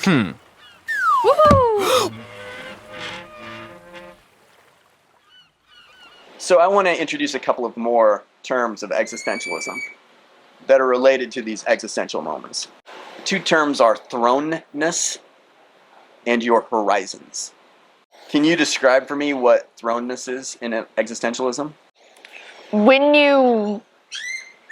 Woohoo! So I want to introduce a couple of more terms of existentialism that are related to these existential moments. The two terms are thrownness and your horizons. Can you describe for me what thrownness is in existentialism? When you,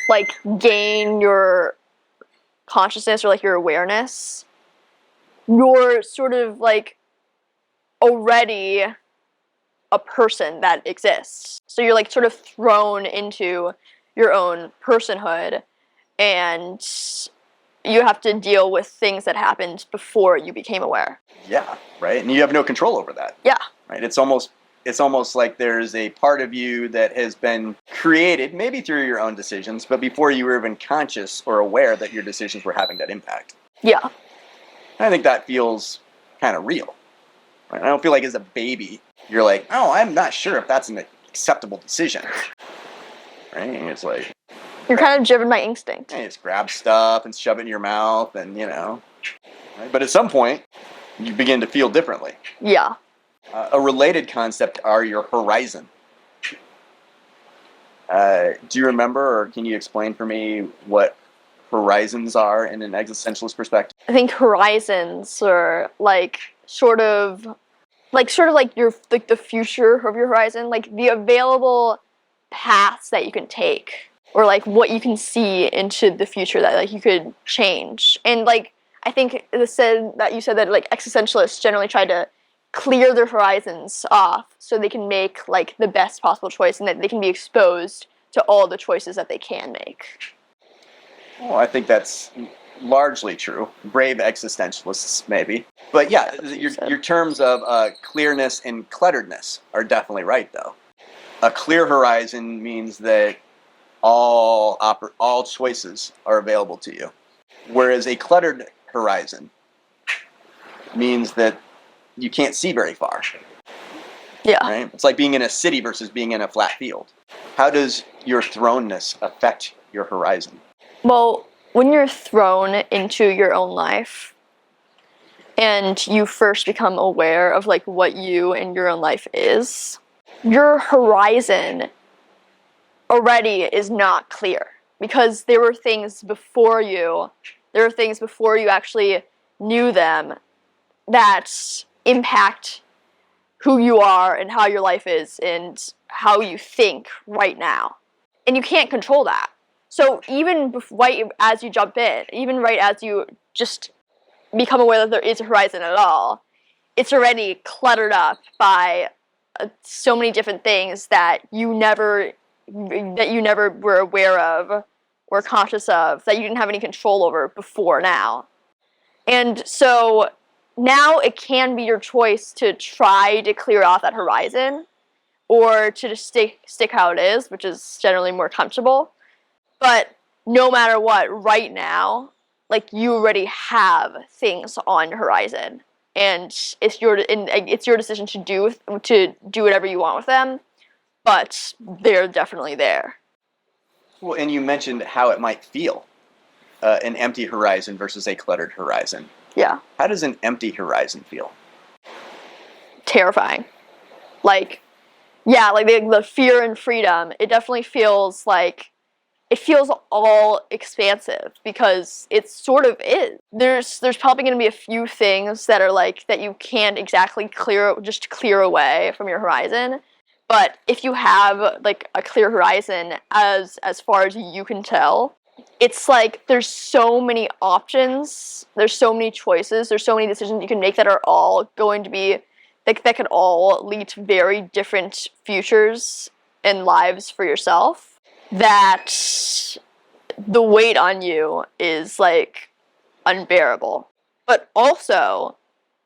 like, gain your consciousness or, like, your awareness, you're sort of, like, already a person that exists. So you're, like, sort of thrown into your own personhood, and you have to deal with things that happened before you became aware. Yeah, right? And you have no control over that. Yeah. Right? It's almost like there's a part of you that has been created, maybe through your own decisions, but before you were even conscious or aware that your decisions were having that impact. Yeah. I think that feels kind of real. Right? I don't feel like as a baby, you're like, oh, I'm not sure if that's an acceptable decision. Right? And it's like... You're kind of driven by instinct. And you just grab stuff and shove it in your mouth and, you know. Right? But at some point, you begin to feel differently. Yeah. A related concept are your horizon. Do you remember, or can you explain for me what horizons are in an existentialist perspective? I think horizons are like sort of like your like the future of your horizon, like the available paths that you can take, or like what you can see into the future that like you could change. And like I think you said that like existentialists generally try to clear their horizons off so they can make like the best possible choice, and that they can be exposed to all the choices that they can make. Well, I think that's largely true. Brave existentialists, maybe. But yeah, your terms of clearness and clutteredness are definitely right, though. A clear horizon means that all choices are available to you, whereas a cluttered horizon means that you can't see very far. Yeah. Right? It's like being in a city versus being in a flat field. How does your thrownness affect your horizon? Well, when you're thrown into your own life and you first become aware of like what you and your own life is, your horizon already is not clear, because there were things before you actually knew them that impact who you are and how your life is and how you think right now. And you can't control that. So even right as you jump in, even right as you just become aware that there is a horizon at all, it's already cluttered up by so many different things that you never were aware of or conscious of, that you didn't have any control over before now. And so now it can be your choice to try to clear off that horizon, or to just stick how it is, which is generally more comfortable. But no matter what, right now, like, you already have things on your horizon, and it's your decision to do whatever you want with them. But they're definitely there. Well, and you mentioned how it might feel, an empty horizon versus a cluttered horizon. Yeah. How does an empty horizon feel? Terrifying. Like, yeah, like the fear and freedom, it definitely feels like, it feels all expansive, because it sort of is. There's probably going to be a few things that are like, that you can't exactly clear away from your horizon. But if you have like a clear horizon as far as you can tell, it's like there's so many options, there's so many choices, there's so many decisions you can make that are all going to be, like, that could all lead to very different futures and lives for yourself, that the weight on you is like unbearable. But also,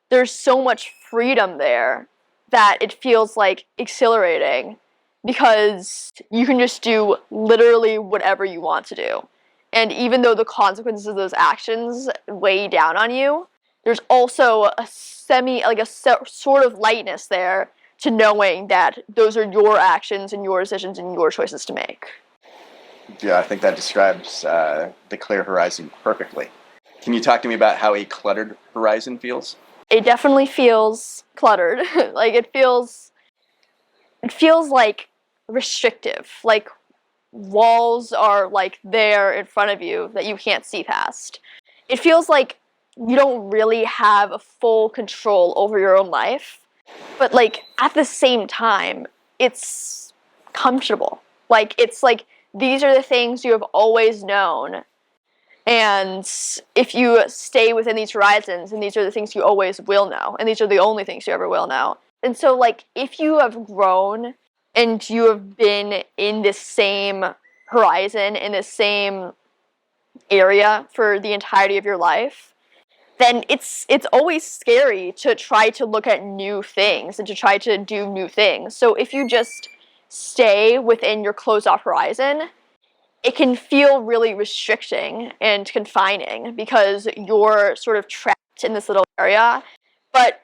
there's so much freedom there that it feels like exhilarating, because you can just do literally whatever you want to do. And even though the consequences of those actions weigh down on you, there's also a sort of lightness there to knowing that those are your actions and your decisions and your choices to make. Yeah, I think that describes the clear horizon perfectly. Can you talk to me about how a cluttered horizon feels? It definitely feels cluttered. Like it feels like restrictive. Like walls are like there in front of you that you can't see past. It feels like you don't really have a full control over your own life, but like at the same time, it's comfortable. Like it's like these are the things you have always known. And if you stay within these horizons, and these are the things you always will know, and these are the only things you ever will know. And so like if you have grown and you have been in this same horizon, in this same area for the entirety of your life, then it's always scary to try to look at new things and to try to do new things. So if you just stay within your closed off horizon, it can feel really restricting and confining because you're sort of trapped in this little area. But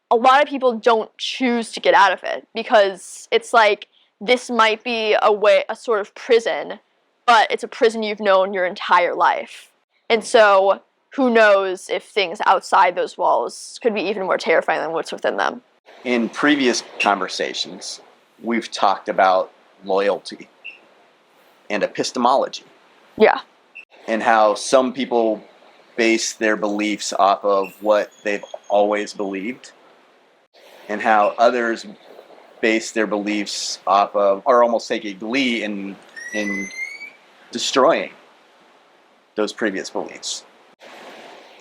a lot of people don't choose to get out of it because it's like this might be a sort of prison, but it's a prison you've known your entire life. And so who knows if things outside those walls could be even more terrifying than what's within them. In previous conversations, we've talked about loyalty and epistemology. Yeah. And how some people base their beliefs off of what they've always believed, and how others base their beliefs off of, or almost take a glee in destroying those previous beliefs.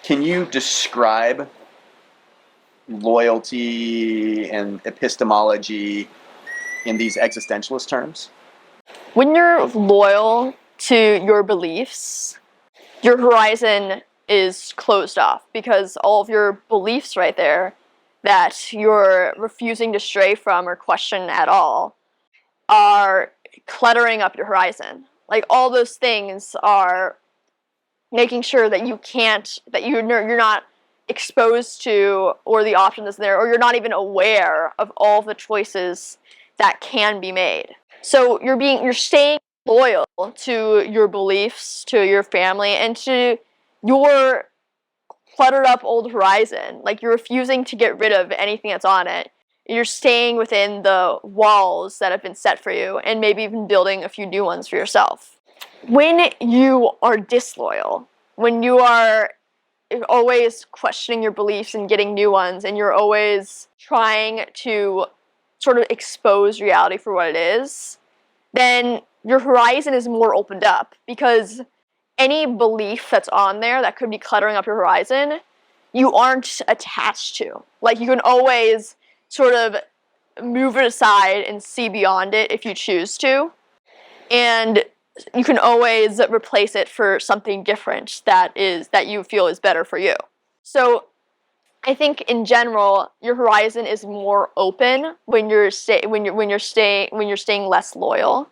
Can you describe loyalty and epistemology in these existentialist terms? When you're loyal to your beliefs, your horizon is closed off because all of your beliefs right there that you're refusing to stray from or question at all are cluttering up your horizon. Like all those things are making sure that you're not exposed to, or the option is there, or you're not even aware of all the choices that can be made. So you're staying loyal to your beliefs, to your family, and to your cluttered up old horizon. Like you're refusing to get rid of anything that's on it. You're staying within the walls that have been set for you, and maybe even building a few new ones for yourself. When you are disloyal, when you are always questioning your beliefs and getting new ones, and you're always trying to sort of expose reality for what it is, then your horizon is more opened up because any belief that's on there that could be cluttering up your horizon, you aren't attached to. Like you can always sort of move it aside and see beyond it if you choose to. And you can always replace it for something different that you feel is better for you. So I think in general, your horizon is more open when you're staying less loyal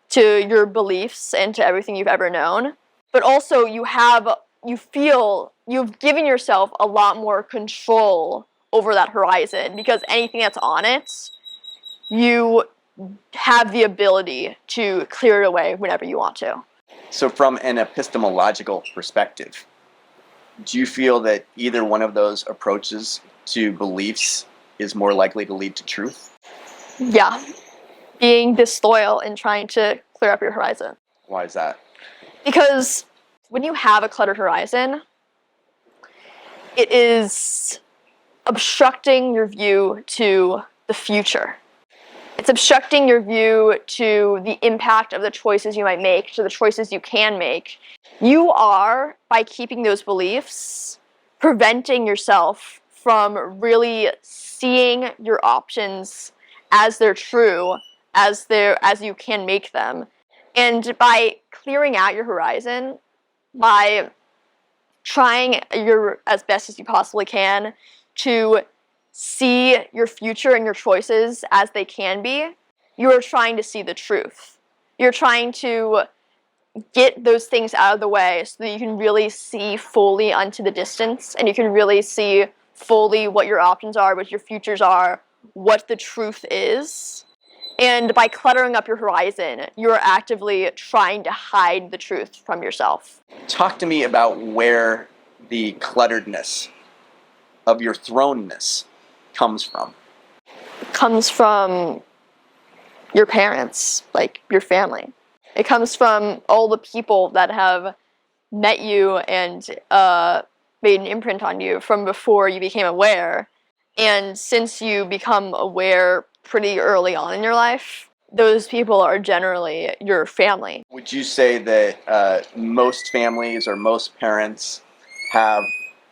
to your beliefs and to everything you've ever known. But also you've given yourself a lot more control over that horizon because anything that's on it, you have the ability to clear it away whenever you want to. So from an epistemological perspective, do you feel that either one of those approaches to beliefs is more likely to lead to truth? Yeah. Being disloyal and trying to clear up your horizon. Why is that? Because when you have a cluttered horizon, it is obstructing your view to the future. It's obstructing your view to the impact of the choices you might make, to the choices you can make. You are, by keeping those beliefs, preventing yourself from really seeing your options as they're true, as you can make them. And by clearing out your horizon, by trying as best as you possibly can to see your future and your choices as they can be, you're trying to see the truth. You're trying to get those things out of the way so that you can really see fully onto the distance, and you can really see fully what your options are, what your futures are, what the truth is. And by cluttering up your horizon, you're actively trying to hide the truth from yourself. Talk to me about where the clutteredness of your thrownness comes from? It comes from your parents, like your family. It comes from all the people that have met you and made an imprint on you from before you became aware. And since you become aware pretty early on in your life, those people are generally your family. Would you say that most families or most parents have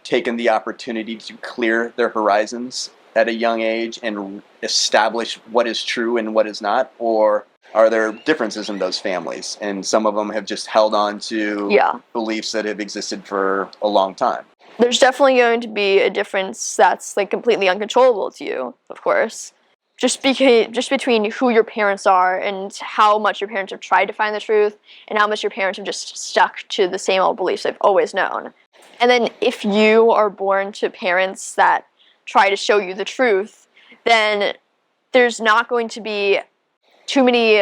taken the opportunity to clear their horizons at a young age and establish what is true and what is not? Or are there differences in those families, and some of them have just held on to beliefs that have existed for a long time? There's definitely going to be a difference that's like completely uncontrollable to you, of course. Just between who your parents are and how much your parents have tried to find the truth and how much your parents have just stuck to the same old beliefs they've always known. And then if you are born to parents that try to show you the truth, then there's not going to be too many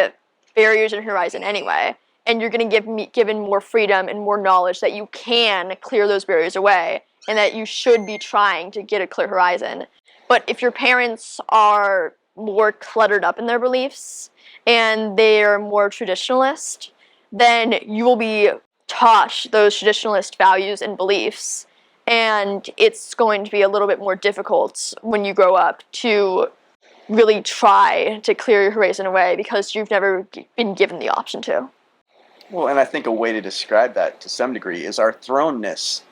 barriers in horizon anyway, and you're going to be given more freedom and more knowledge that you can clear those barriers away and that you should be trying to get a clear horizon. But if your parents are more cluttered up in their beliefs and they're more traditionalist, then you will be taught those traditionalist values and beliefs, and it's going to be a little bit more difficult when you grow up to really try to clear your horizon away because you've never been given the option to. Well, and I think a way to describe that to some degree is our thrownness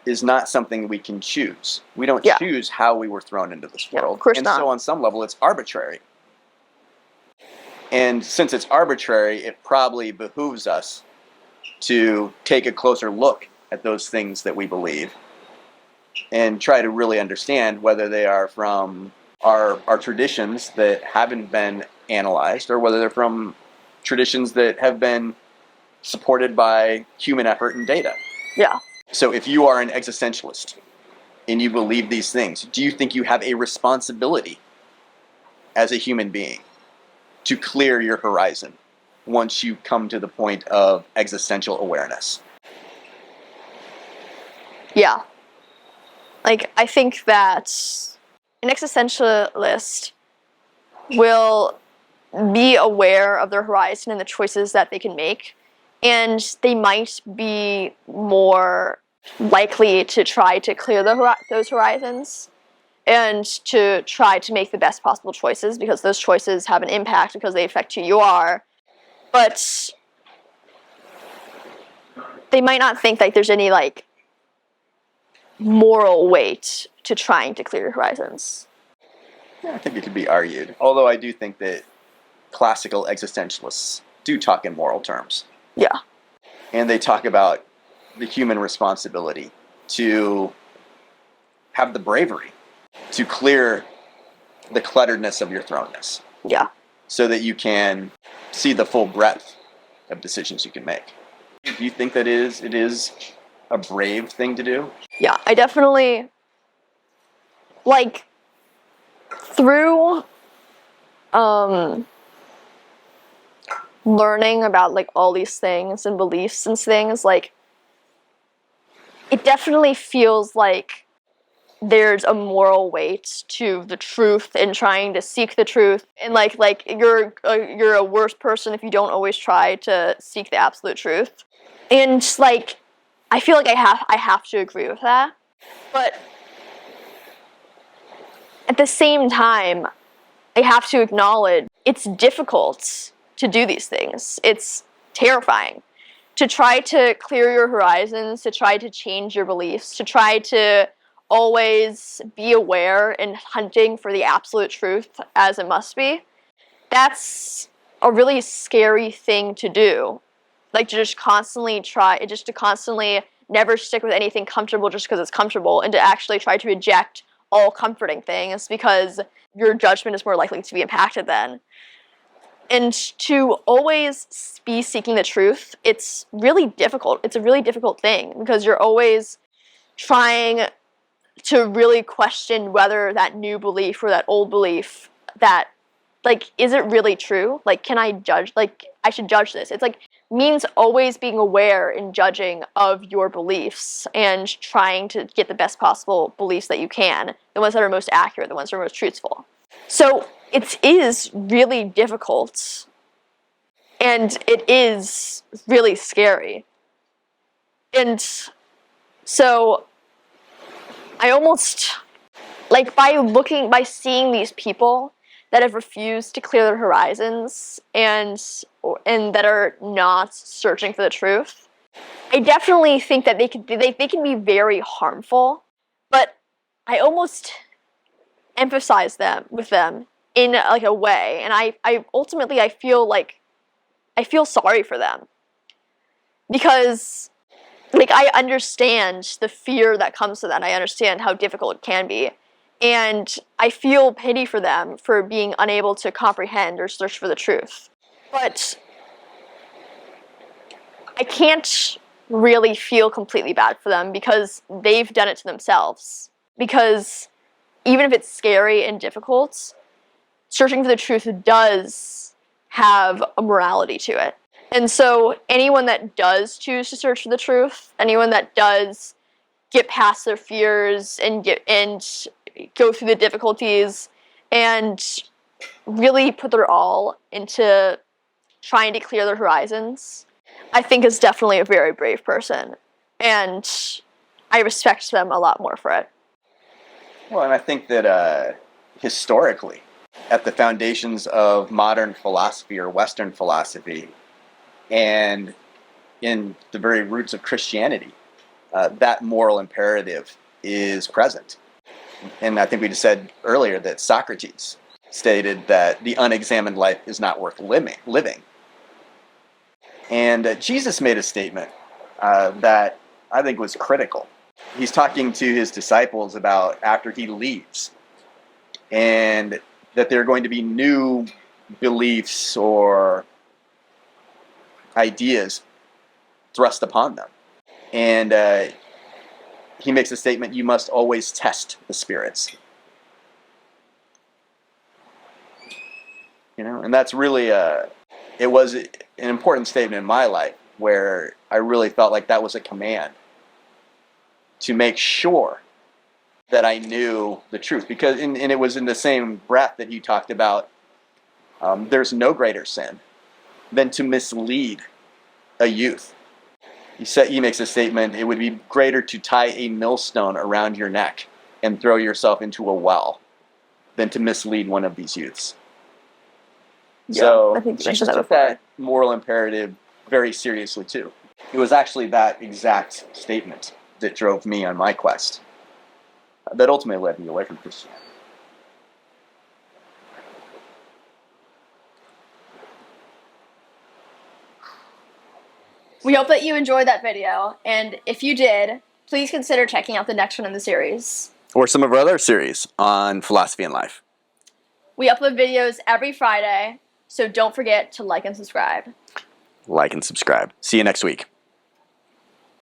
is not something we can choose. We don't choose how we were thrown into this world. Of course and not. So on some level, it's arbitrary. And since it's arbitrary, it probably behooves us to take a closer look at those things that we believe and try to really understand whether they are from our traditions that haven't been analyzed or whether they're from traditions that have been supported by human effort and data. Yeah. So if you are an existentialist and you believe these things, do you think you have a responsibility as a human being to clear your horizon once you come to the point of existential awareness? Yeah. Like, I think that an existentialist will be aware of their horizon and the choices that they can make, and they might be more likely to try to clear those horizons and to try to make the best possible choices because those choices have an impact because they affect who you are. But they might not think like there's any like moral weight to trying to clear your horizons. Yeah, I think it could be argued. Although I do think that classical existentialists do talk in moral terms. Yeah. And they talk about the human responsibility to have the bravery to clear the clutteredness of your thrownness. Yeah. So that you can see the full breadth of decisions you can make. Do you think that it is a brave thing to do? Yeah, I definitely, like, through learning about like all these things and beliefs and things, like, it definitely feels like there's a moral weight to the truth and trying to seek the truth, and like you're a worse person if you don't always try to seek the absolute truth. And like, I feel like I have to agree with that, but at the same time, I have to acknowledge it's difficult to do these things. It's terrifying to try to clear your horizons, to try to change your beliefs, to try to always be aware and hunting for the absolute truth as it must be. That's a really scary thing to do. Like, to just constantly to constantly never stick with anything comfortable just because it's comfortable, and to actually try to reject all comforting things because your judgment is more likely to be impacted then. And to always be seeking the truth, it's really difficult. It's a really difficult thing because you're always trying to really question whether that new belief or that old belief, that, like, is it really true? Like, can I judge? Like, I should judge this. It's like means always being aware and judging of your beliefs and trying to get the best possible beliefs that you can, the ones that are most accurate, the ones that are most truthful. So it is really difficult, and it is really scary. And so I almost, like, by seeing these people that have refused to clear their horizons and that are not searching for the truth, I definitely think that they can be very harmful, but I almost empathize with them in like a way, and I ultimately I feel sorry for them, because like I understand the fear that comes to that. I understand how difficult it can be. And I feel pity for them for being unable to comprehend or search for the truth. But I can't really feel completely bad for them because they've done it to themselves. Because even if it's scary and difficult, searching for the truth does have a morality to it. And so anyone that does choose to search for the truth, anyone that does get past their fears and go through the difficulties and really put their all into trying to clear their horizons, I think is definitely a very brave person. And I respect them a lot more for it. Well, and I think that historically, at the foundations of modern philosophy or Western philosophy, and in the very roots of Christianity, that moral imperative is present. And I think we just said earlier that Socrates stated that the unexamined life is not worth living. And Jesus made a statement that I think was critical. He's talking to his disciples about after he leaves, and that there are going to be new beliefs or ideas thrust upon them. And he makes a statement, you must always test the spirits. You know, and that's really, it was an important statement in my life where I really felt like that was a command to make sure that I knew the truth. Because, and it was in the same breath that he talked about, there's no greater sin than to mislead a youth. He makes a statement, it would be greater to tie a millstone around your neck and throw yourself into a well than to mislead one of these youths. Yeah, so I think Jesus took that moral imperative very seriously too. It was actually that exact statement that drove me on my quest, that ultimately led me away from Christianity. We hope that you enjoyed that video, and if you did, please consider checking out the next one in the series. Or some of our other series on philosophy and life. We upload videos every Friday, so don't forget to like and subscribe. Like and subscribe. See you next week.